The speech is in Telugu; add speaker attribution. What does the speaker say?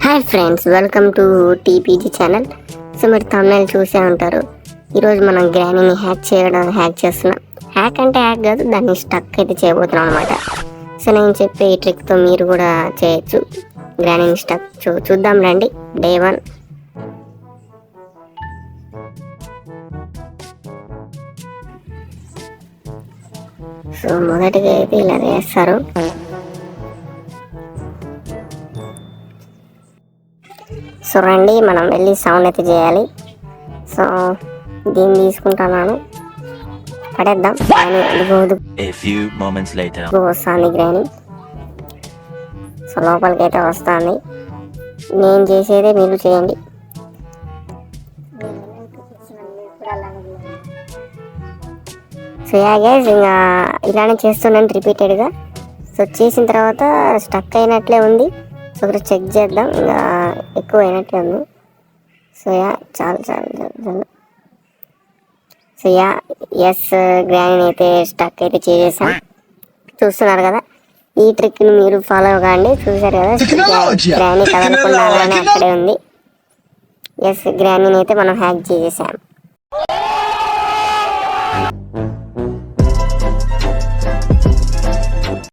Speaker 1: Hi friends, welcome to TPG channel. So మీరు తమిళ చూసే ఉంటారు. ఈరోజు మనం గ్రానీని హ్యాక్ చేస్తున్నాం. హ్యాక్ అంటే హ్యాక్ కాదు, దాన్ని స్టక్ అయితే చేయబోతున్నాం అనమాట. సో నేను చెప్పే ఈ ట్రిక్తో మీరు కూడా చేయొచ్చు గ్రానీని స్టక్. చూద్దాం రండి. డే 1. సో మొదటిగా అయితే ఇలా వేస్తారు. సో రండి, మనం వెళ్ళి సౌండ్ అయితే చేయాలి. సో దీన్ని తీసుకుంటున్నాను, పడేద్దాం. వస్తుంది గ్రాని. సో లోపలికి అయితే వస్తుంది. నేను చేసేదే మీరు చేయండి. సో గైస్, ఇంకా ఇలానే చేస్తున్నాను రిపీటెడ్గా. సో చేసిన తర్వాత స్టక్ అయినట్లే ఉంది. సో ఒకటి చెక్ చేద్దాం. ఇంకా ఎక్కువ అయినట్లే ఉంది. సో చాలు. సో ఎస్, గ్రానీని అయితే స్టక్ అయితే చేసేసాం. చూస్తున్నారు కదా, ఈ ట్రిక్ని మీరు ఫాలో కాండి. చూసారు కదా, గ్రానీ కదలకుండా అలానే అక్కడే ఉంది. ఎస్, గ్రానీని అయితే మనం హ్యాక్ చేసేసాం.